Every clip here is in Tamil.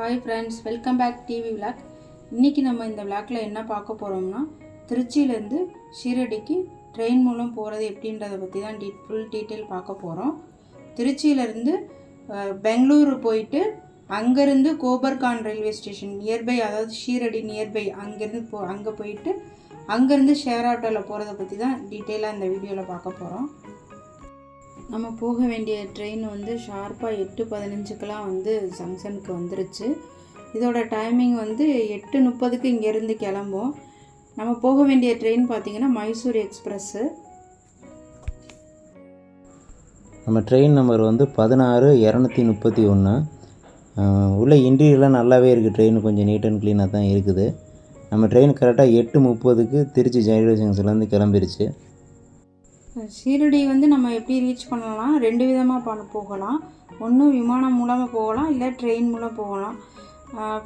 Hi friends, welcome back TV vlog. இன்றைக்கி நம்ம இந்த விளாக்கில் என்ன பார்க்க போகிறோம்னா, திருச்சியிலேருந்து ஷீரடிக்கு ட்ரெயின் மூலம் போகிறது எப்படின்றத பற்றி தான் ஃபுல் டீட்டெயில் பார்க்க போகிறோம். திருச்சியிலேருந்து பெங்களூரு போயிட்டு அங்கேருந்து கோபர்கான் ரயில்வே ஸ்டேஷன் நியர்பை, அதாவது ஷீரடி நியர்பை, அங்கே போயிட்டு அங்கேருந்து ஷேர் ஆட்டோவில் போகிறத பற்றி தான் டீட்டெயிலாக இந்த வீடியோவில் பார்க்க போகிறோம். நம்ம போக வேண்டிய ட்ரெயின் ஷார்ப்பாக 8:15க்கெலாம் ஜங்ஷனுக்கு வந்துருச்சு. இதோட டைமிங் 8:30க்கு இங்கேருந்து கிளம்போம். நம்ம போக வேண்டிய ட்ரெயின் பார்த்திங்கன்னா மைசூர் எக்ஸ்பிரஸ்ஸு. நம்ம ட்ரெயின் நம்பர் 16231. உள்ள இன்டீரியர்லாம் நல்லாவே இருக்குது. ட்ரெயின் கொஞ்சம் நீட் அண்ட் க்ளீனாக தான் இருக்குது. நம்ம ட்ரெயின் கரெக்டாக 8:30க்கு திருச்சி ரயில்வே ஜங்ஷன்லேருந்து கிளம்பிருச்சு. ஷீரடி நம்ம எப்படி ரீச் பண்ணலாம், 2 விதமாக போகலாம். ஒன்று விமானம் மூலமாக போகலாம், இல்லை ட்ரெயின் மூலம் போகலாம்.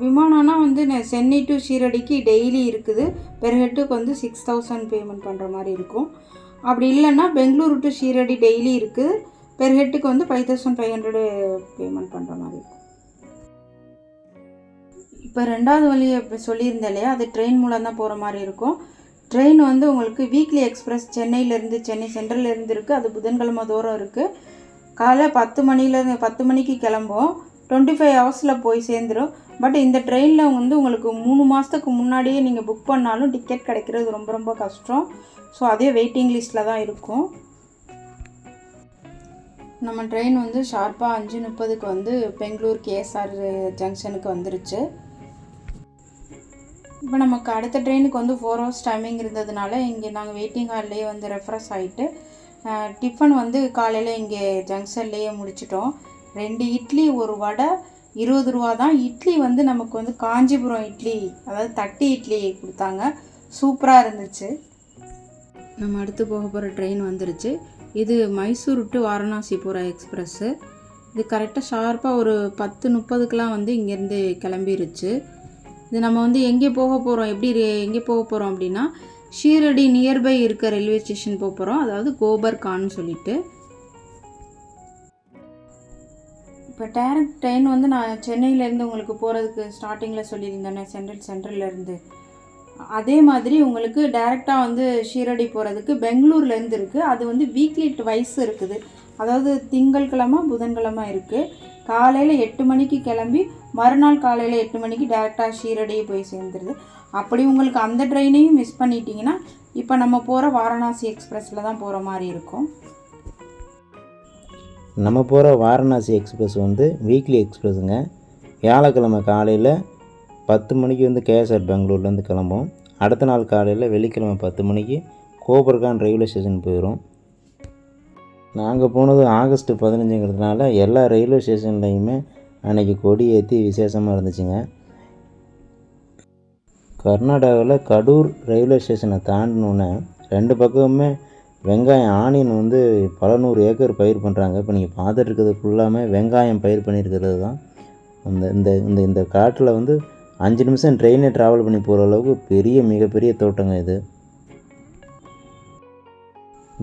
விமானம்னா சென்னை டு ஷீரடிக்கு டெய்லி இருக்குது. பெர் ஹெட்டுக்கு 6000 பேமெண்ட் பண்ணுற மாதிரி இருக்கும். அப்படி இல்லைன்னா பெங்களூரு டு ஷீரடி டெய்லி இருக்குது. பெர் ஹெட்டுக்கு 5500 பேமெண்ட் பண்ணுற மாதிரி இருக்கும். இப்போ 2வது வழியை சொல்லியிருந்தேன் இல்லையா, அது ட்ரெயின் மூலம் தான் போகிற மாதிரி இருக்கும். ட்ரெயின் உங்களுக்கு வீக்லி எக்ஸ்பிரஸ் சென்னையிலேருந்து, சென்னை சென்ட்ரல்லேருந்து இருக்குது. அது புதன்கிழமை தூரம் இருக்குது. காலை 10 மணிக்கு கிளம்போம். 25 ஹவர்ஸில் போய் சேர்ந்துடும். பட் இந்த ட்ரெயினில் உங்களுக்கு 3 மாதத்துக்கு முன்னாடியே நீங்கள் புக் பண்ணாலும் டிக்கெட் கிடைக்கிறது ரொம்ப ரொம்ப கஷ்டம். ஸோ அதே வெயிட்டிங் லிஸ்ட்டில் தான் இருக்கும். நம்ம ட்ரெயின் ஷார்ப்பாக 5:30க்கு பெங்களூர் கேஎஸ்ஆர் ஜங்ஷனுக்கு வந்துருச்சு. இப்போ நமக்கு அடுத்த ட்ரெயினுக்கு 4 ஹவர்ஸ் டைமிங் இருந்ததுனால இங்கே நாங்கள் வெயிட்டிங் ஹால்லேயே ரெஃப்ரெஷ் ஆகிட்டு டிஃபன் காலையில் இங்கே ஜங்ஷன்லேயே முடிச்சிட்டோம். 2 இட்லி 1 வடை 20 ரூபா தான். இட்லி நமக்கு காஞ்சிபுரம் இட்லி, அதாவது தட்டி இட்லி கொடுத்தாங்க. சூப்பராக இருந்துச்சு. நம்ம அடுத்து போக போகிற ட்ரெயின் வந்துருச்சு. இது மைசூர் டு வாரணாசி போகிற எக்ஸ்பிரஸ்ஸு. இது கரெக்டாக ஷார்ப்பாக ஒரு 10:30க்கெலாம் இங்கேருந்து கிளம்பிருச்சு. இது நம்ம எங்கே போக போகிறோம், எங்கே போக போகிறோம் அப்படின்னா, ஷீரடி நியர்பை இருக்க ரயில்வே ஸ்டேஷன் போக போகிறோம். அதாவது கோபர்கான்னு சொல்லிட்டு. இப்போ டேரக்ட் ட்ரெயின் நான் சென்னையிலேருந்து உங்களுக்கு போகிறதுக்கு ஸ்டார்டிங்கில் சொல்லியிருந்தேனே, சென்ட்ரல்லேருந்து. அதே மாதிரி உங்களுக்கு டேரெக்டாக ஷீரடி போகிறதுக்கு பெங்களூர்லேருந்து இருக்குது. அது வீக்லி ட்வைஸ் இருக்குது. அதாவது திங்கட்கிழமை புதன்கிழமை இருக்குது. காலையில் 8 மணிக்கு கிளம்பி மறுநாள் காலையில் 8 மணிக்கு டேரெக்டாக ஷீரடியை போய் சேர்ந்துருது. அப்படி உங்களுக்கு அந்த ட்ரெயினையும் மிஸ் பண்ணிட்டீங்கன்னா இப்போ நம்ம போகிற வாரணாசி எக்ஸ்பிரஸில் தான் போகிற மாதிரி இருக்கும். நம்ம போகிற வாரணாசி எக்ஸ்பிரஸ் வீக்லி எக்ஸ்பிரஸுங்க. வியாழக்கிழமை காலையில் 10 மணிக்கு கேஎஸ்ஆர் பெங்களூர்லேருந்து கிளம்பும். அடுத்த நாள் காலையில் வெள்ளிக்கிழமை 10 மணிக்கு கோபர்கான் ரயில்வே ஸ்டேஷன் போயிடும். நாங்கள் போனது ஆகஸ்ட் 15ங்கிறதுனால எல்லா ரயில்வே ஸ்டேஷன்லேயுமே அன்றைக்கி கொடி ஏற்றி விசேஷமாக இருந்துச்சுங்க. கர்நாடகாவில் கடூர் ரயில்வே ஸ்டேஷனை தாண்டினோன்னே 2 பக்கமுமே வெங்காயம், ஆனியன் பல 100 ஏக்கர் பயிர் பண்ணுறாங்க. இப்போ நீங்கள் பார்த்துட்டு இருக்கிறது ஃபுல்லாமே வெங்காயம் பயிர் பண்ணியிருக்கிறது தான். இந்த காட்டில் 5 நிமிஷம் ட்ரெயினை ட்ராவல் பண்ணி போகிற அளவுக்கு மிகப்பெரிய தோட்டங்க இது.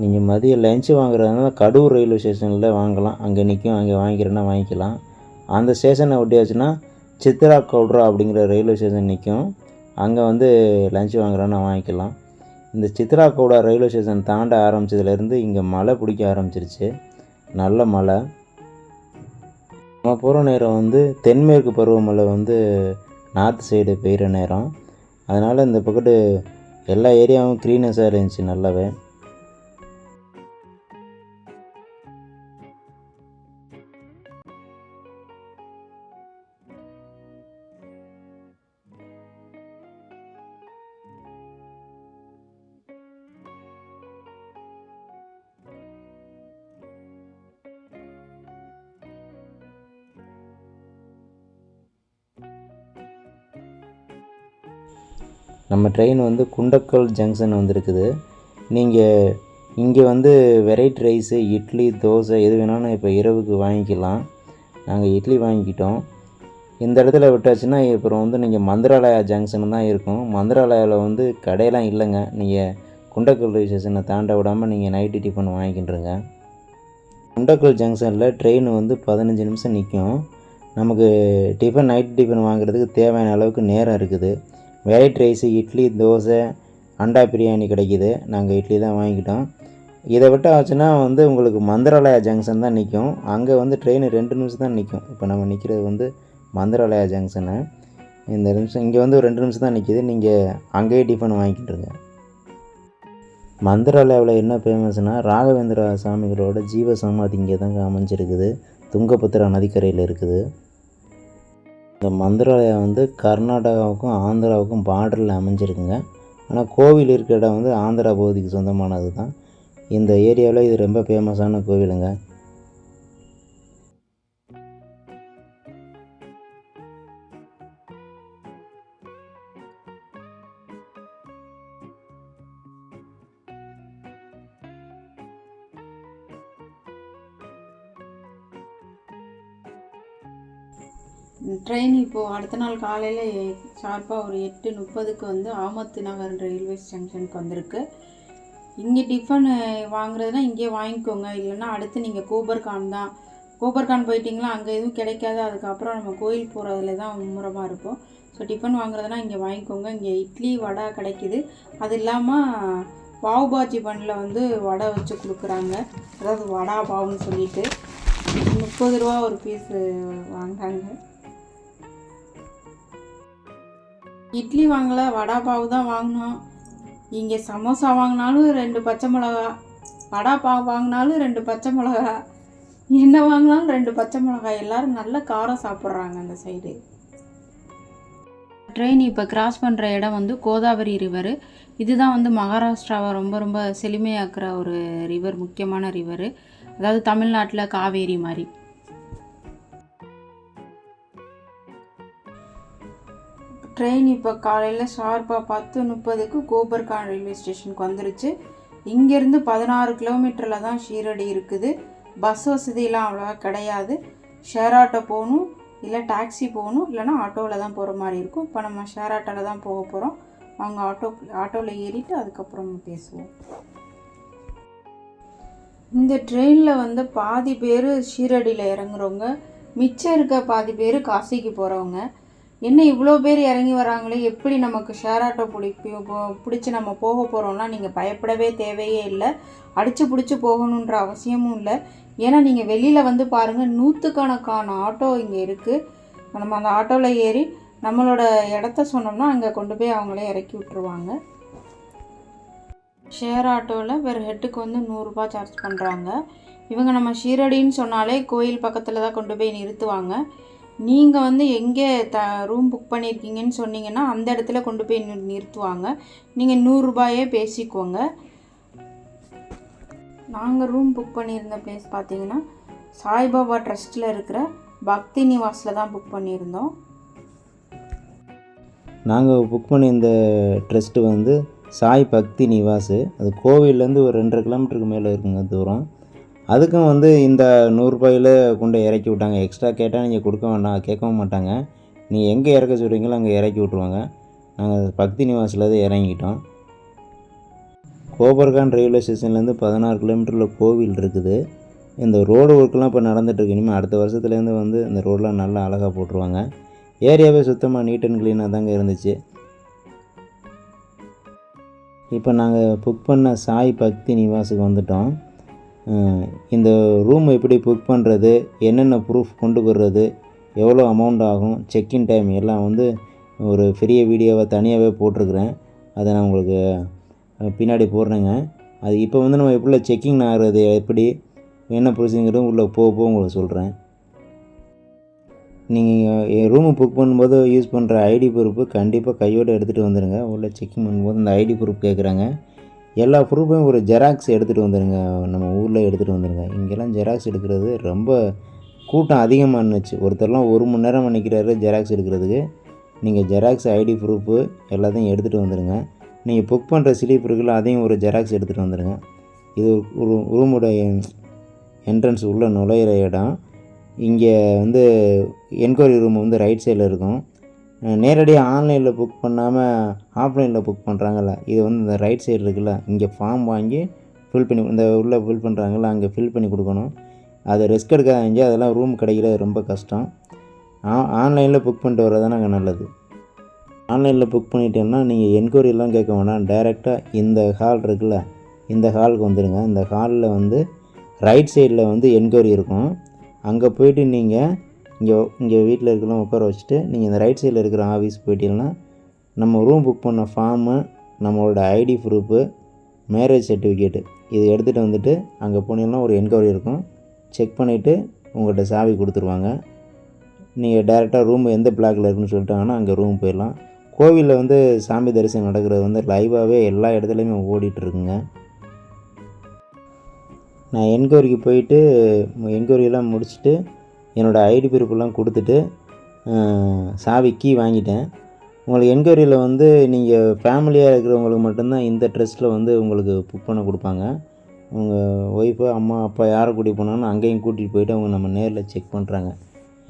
நீங்கள் மதியம் லஞ்சு வாங்குறதுனால கடூர் ரயில்வே ஸ்டேஷனில் வாங்கலாம். அங்கே நிற்கும், அங்கே வாங்கிக்கிறேன்னா வாங்கிக்கலாம். அந்த ஸ்டேஷனை ஒட்டியாச்சுன்னா சித்ரா கவுட்ரா அப்படிங்கிற ரயில்வே ஸ்டேஷன் நிற்கும். அங்கே லஞ்சு வாங்குறேன்னா வாங்கிக்கலாம். இந்த சித்ரா கவுடா ரயில்வே ஸ்டேஷன் தாண்ட ஆரம்பித்ததுலேருந்து இங்கே மழை பிடிக்க ஆரம்பிச்சிருச்சு. நல்ல மழை. நம்ம போகிற நேரம் தென்மேற்கு பருவமழை நார்த் சைடு பெய்கிற நேரம். அதனால் இந்த பக்கத்து எல்லா ஏரியாவும் க்ரீனஸாக இருந்துச்சு நல்லாவே. நம்ம ட்ரெயின் குண்டக்கல் ஜங்ஷன் வந்திருக்குது. நீங்கள் இங்கே வெரைட்டி ரைஸு, இட்லி, தோசை எது வேணாலும் இப்போ இரவுக்கு வாங்கிக்கலாம். நாங்கள் இட்லி வாங்கிக்கிட்டோம். இந்த இடத்துல விட்டாச்சுன்னா அப்புறம் நீங்கள் மந்திராலயா ஜங்ஷன் தான் இருக்கும். மந்திராலயாவில் கடையெல்லாம் இல்லைங்க. நீங்கள் குண்டக்கல் ரயில்வே ஸ்டேஷனை தாண்ட விடாமல் நீங்கள் நைட்டு டிஃபன் வாங்கிக்கிட்டுருங்க. குண்டக்கல் ஜங்ஷனில் ட்ரெயின் 15 நிமிஷம் நிற்கும். நமக்கு நைட் டிஃபன் வாங்குறதுக்கு தேவையான அளவுக்கு நேரம் இருக்குது. வெரைட்டி ரைஸு, இட்லி, தோசை, அண்டா பிரியாணி கிடைக்கிது. நாங்கள் இட்லி தான் வாங்கிக்கிட்டோம். இதை விட்டு ஆச்சுன்னா உங்களுக்கு மந்திராலயா ஜங்ஷன் தான் நிற்கும். அங்கே ட்ரெயின் 2 நிமிஷம் தான் நிற்கும். இப்போ நம்ம நிற்கிறது மந்திராலயா ஜங்ஷனு. இந்த நிமிஷம் இங்கே ஒரு 2 நிமிஷம் தான் நிற்கிது. நீங்கள் அங்கேயே டிஃபன் வாங்கிக்கிட்டுருங்க. மந்திராலயாவில் என்ன ஃபேமஸ்னால் ராகவேந்திரா சாமிகளோட ஜீவ சமாதி இங்கே தாங்க அமைஞ்சிருக்குது. துங்கபத்ரா நதிக்கரையில் இருக்குது. இந்த மந்திராலயம் கர்நாடகாவுக்கும் ஆந்திராவுக்கும் பார்டரில் அமைஞ்சிருக்குங்க. ஆனால் கோவில் இருக்கிற இடம் ஆந்திரா பகுதிக்கு சொந்தமானது தான். இந்த ஏரியாவில் இது ரொம்ப ஃபேமஸான கோவிலுங்க. ட்ரெயின் இப்போது அடுத்த நாள் காலையில் ஷார்ப்பாக ஒரு 8:30க்கு ஆமத்து நகர் ரயில்வே ஜங்ஷனுக்கு வந்திருக்கு. இங்கே டிஃபன் வாங்குறதுனா இங்கே வாங்கிக்கோங்க. இல்லைன்னா அடுத்து நீங்கள் கோபர்கான் போயிட்டிங்களா, அங்கே எதுவும் கிடைக்காது. அதுக்கப்புறம் நம்ம கோயில் போகிறதுல தான் மும்முரமாக இருக்கும். ஸோ டிஃபன் வாங்குறதுனா இங்கே வாங்கிக்கோங்க. இங்கே இட்லி வடை கிடைக்கிது. அது இல்லாமல் பாவ் பாஜி பண்ணில் வடை வச்சு கொடுக்குறாங்க. அதாவது வடா பாவுன்னு சொல்லிட்டு 30 ரூபா ஒரு பீஸு வாங்காங்க. இட்லி வாங்கலை, வடா பாவு தான் வாங்கினோம். இங்கே சமோசா வாங்கினாலும் 2 பச்சை மிளகா, வடா பாவு வாங்கினாலும் 2 பச்சை மிளகா, என்ன வாங்கினாலும் 2 பச்சை மிளகாய். எல்லோரும் நல்ல காரம் சாப்பிட்றாங்க அந்த சைடு. ட்ரெயின் இப்போ கிராஸ் பண்ணுற இடம் கோதாவரி ரிவரு. இதுதான் மகாராஷ்டிராவை ரொம்ப ரொம்ப செழுமையாக்குற ஒரு ரிவர், முக்கியமான ரிவரு. அதாவது தமிழ்நாட்டில் காவேரி மாதிரி. ட்ரெயின் இப்போ காலையில் ஷார்ப்பாக 10:30க்கு கோபர்கான் ரயில்வே ஸ்டேஷனுக்கு வந்துருச்சு. இங்கேருந்து 16 கிலோமீட்டரில் தான் ஷீரடி இருக்குது. பஸ் வசதியெலாம் அவ்வளோவா கிடையாது. ஷேர் ஆட்டோ போகணும், இல்லை டாக்ஸி போகணும், இல்லைனா ஆட்டோவில் தான் போகிற மாதிரி இருக்கும். இப்போ நம்ம ஷேர் ஆட்டோவில் தான் போக போகிறோம். அவங்க ஆட்டோவில் ஏறிட்டு அதுக்கப்புறம் பேசுவோம். இந்த ட்ரெயினில் பாதி பேர் ஷீரடியில் இறங்குறவங்க, மிச்சம் இருக்க பாதி பேர் காசிக்கு போகிறவங்க. என்ன இவ்வளோ பேர் இறங்கி வராங்களே, எப்படி நமக்கு ஷேர் ஆட்டோ பிடிச்சி நம்ம போக போகிறோம்னா நீங்கள் பயப்படவே தேவையே இல்லை. அடித்து பிடிச்சி போகணுன்ற அவசியமும் இல்லை. ஏன்னா நீங்கள் வெளியில் பாருங்கள், நூற்றுக்கணக்கான ஆட்டோ இங்கே இருக்குது. நம்ம அந்த ஆட்டோவில் ஏறி நம்மளோட இடத்த சொன்னோம்னா அங்கே கொண்டு போய் அவங்களே இறக்கி விட்டுருவாங்க. ஷேர் ஆட்டோவில் வேறு ஹெட்டுக்கு 100 ரூபா சார்ஜ் பண்ணுறாங்க. இவங்க நம்ம ஷீரடின்னு சொன்னாலே கோயில் பக்கத்தில் தான் கொண்டு போய் நிறுத்துவாங்க. நீங்கள் எங்கே ரூம் புக் பண்ணியிருக்கீங்கன்னு சொன்னீங்கன்னா அந்த இடத்துல கொண்டு போய் நிறுத்துவாங்க. நீங்கள் 100 ரூபாயே பேசிக்கோங்க. நாங்கள் ரூம் புக் பண்ணியிருந்த பிளேஸ் பார்த்தீங்கன்னா சாய்பாபா ட்ரஸ்ட்டில் இருக்கிற பக்தி நிவாஸில் தான் புக் பண்ணியிருந்தோம். நாங்கள் புக் பண்ணியிருந்த ட்ரஸ்ட்டு சாய் பக்தி நிவாஸு. அது கோவிலேருந்து ஒரு 2.5 கிலோமீட்டருக்கு மேலே இருக்குங்க தூரம். அதுக்கும் இந்த 100 ரூபாயில் கொண்டு இறக்கி விட்டாங்க. எக்ஸ்ட்ரா கேட்டால் நீங்கள் கொடுக்க வேண்டாம், கேட்கவும் மாட்டாங்க. நீங்கள் எங்கே இறக்க சொல்கிறீங்களோ அங்கே இறக்கி விட்ருவாங்க. நாங்கள் பக்தி நிவாஸில் தான் இறங்கிட்டோம். கோபர்கான் ரயில்வே ஸ்டேஷன்லேருந்து 16 கிலோமீட்டரில் கோவில் இருக்குது. இந்த ரோடு ஒர்க்கெலாம் இப்போ நடந்துகிட்ருக்கு. இனிமேல் அடுத்த வருஷத்துலேருந்து இந்த ரோடெலாம் நல்லா அழகாக போட்டுருவாங்க. ஏரியாவே சுத்தமாக நீட் அண்ட் க்ளீனாக தாங்க இருந்துச்சு. இப்போ நாங்கள் புக் பண்ண சாய் பக்தி நிவாஸுக்கு வந்துட்டோம். இந்த ரூம் எப்படி புக் பண்ணுறது, என்னென்ன ப்ரூஃப் கொண்டு வர்றது, எவ்வளோ அமௌண்ட் ஆகும், செக்இன் டைம் எல்லாம் ஒரு பெரிய வீடியோவை தனியாகவே போட்டிருக்கிறேன். அதை நான் உங்களுக்கு பின்னாடி போடுறேங்க. அது இப்போ நம்ம எப்படி செக்கிங் ஆகிறது, எப்படி என்ன ப்ரொசீஜரும் உள்ளே போக உங்களுக்கு சொல்கிறேன். நீங்கள் ரூமு புக் பண்ணும்போது யூஸ் பண்ணுற ஐடி ப்ரூஃபு கண்டிப்பாக கையோடு எடுத்துகிட்டு வந்துடுங்க. உள்ளே செக்கிங் பண்ணும்போது இந்த ஐடி ப்ரூஃப் கேட்குறாங்க. எல்லா ப்ரூஃபையும் ஒரு ஜெராக்ஸ் எடுத்துகிட்டு வந்துடுங்க. நம்ம ஊரில் எடுத்துகிட்டு வந்துடுங்க. இங்கெல்லாம் ஜெராக்ஸ் எடுக்கிறது ரொம்ப கூட்டம் அதிகமாக இருந்துச்சு. ஒருத்தர்லாம் 1 மணி நேரம் நிற்கிறாரு ஜெராக்ஸ் எடுக்கிறதுக்கு. நீங்கள் ஜெராக்ஸ், ஐடி ப்ரூஃபு எல்லாத்தையும் எடுத்துகிட்டு வந்துடுங்க. நீங்கள் புக் பண்ணுற ஸ்லிப் இருக்குல்ல, அதையும் ஒரு ஜெராக்ஸ் எடுத்துகிட்டு வந்துடுங்க. இது ஒரு ரூமோட என்ட்ரன்ஸ் உள்ள நுழையிற இடம். இங்கே என்கொயரி ரூம் ரைட் சைடில் இருக்கும். நேரடியாக ஆன்லைனில் புக் பண்ணாமல் ஆஃப்லைனில் புக் பண்ணுறாங்கல்ல, இது இந்த ரைட் சைடு இருக்குல்ல, இங்கே ஃபார்ம் வாங்கி ஃபில் பண்ணி இந்த உள்ளே ஃபில் பண்ணுறாங்கல்ல, அங்கே ஃபில் பண்ணி கொடுக்கணும். அதை ரிஸ்க் எடுக்காதீங்க. அதெல்லாம் ரூம் கிடைக்கிறது ரொம்ப கஷ்டம். ஆன்லைனில் புக் பண்ணிட்டு வர்றதானங்க நல்லது. ஆன்லைனில் புக் பண்ணிட்டேன்னா நீங்கள் என்கொயரிலாம் கேட்க வேணாம், டைரெக்டாக இந்த ஹால் இருக்குல்ல, இந்த ஹாலுக்கு வந்துடுங்க. இந்த ஹாலில் வந்து ரைட் சைடில் வந்து என்கொயரி இருக்கும். அங்கே போய்ட்டு நீங்கள் இங்கே வீட்டில் இருக்கலாம் உட்கார வச்சுட்டு நீங்கள் இந்த ரைட் சைடில் இருக்கிற ஆஃபீஸ் போய்ட்டீங்கன்னா நம்ம ரூம் புக் பண்ண ஃபார்மு, நம்மளோட ஐடி ப்ரூஃபு, மேரேஜ் சர்டிஃபிகேட்டு இது எடுத்துகிட்டு வந்துட்டு அங்கே போனீங்கன்னா ஒரு என்கொயரி இருக்கும். செக் பண்ணிவிட்டு உங்கள்கிட்ட சாவி கொடுத்துருவாங்க. நீங்கள் டேரெக்டாக ரூம் எந்த பிளாக்கில் இருக்குன்னு சொல்லிட்டாங்கன்னா அங்கே ரூம் போயிடலாம். கோவிலில் வந்து சாமி தரிசனம் நடக்கிறது வந்து லைவாகவே எல்லா இடத்துலையுமே ஓடிட்டுருக்குங்க. நான் என்கொயரிக்கு போயிட்டு என்கொயரியெல்லாம் முடிச்சுட்டு என்னோடய ஐடி ப்ரூஃபெல்லாம் கொடுத்துட்டு சாவி கீ வாங்கிட்டேன். உங்களுக்கு என்கொயரியில் வந்து நீங்கள் ஃபேமிலியாக இருக்கிறவங்களுக்கு மட்டும்தான் இந்த ட்ரஸ்ட்டில் வந்து உங்களுக்கு புக் பண்ண கொடுப்பாங்க. உங்கள் ஒய்ஃபு, அம்மா, அப்பா யாரை கூட்டிகிட்டு போனாலும் அங்கேயும் கூட்டிகிட்டு போயிட்டு அவங்க நம்ம நேரில் செக் பண்ணுறாங்க.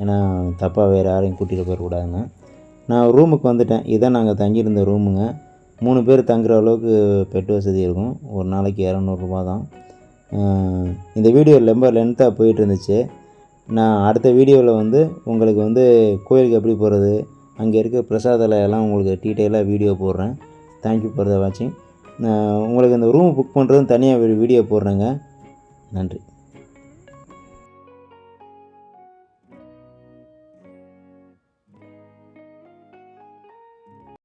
ஏன்னா தப்பாக வேறு யாரையும் கூட்டிகிட்டு போயிடக்கூடாதுங்க. நான் ரூமுக்கு வந்துட்டேன். இதான் நாங்கள் தங்கியிருந்த ரூமுங்க. 3 பேர் தங்குற அளவுக்கு பெட் வசதி இருக்கும். ஒரு நாளைக்கு 200 ரூபா தான். இந்த வீடியோ ரொம்ப லென்த்தாக போயிட்டு இருந்துச்சு. நான் அடுத்த வீடியோவில் வந்து உங்களுக்கு வந்து கோயிலுக்கு எப்படி போகிறது, அங்கே இருக்க பிரசாதலை எல்லாம் உங்களுக்கு டீட்டெயிலாக வீடியோ போடுறேன். தேங்க்யூ ஃபார் த வாட்சிங். உங்களுக்கு இந்த ரூம் புக் பண்ணுறதும் தனியாக வீடியோ போடுறேங்க. நன்றி.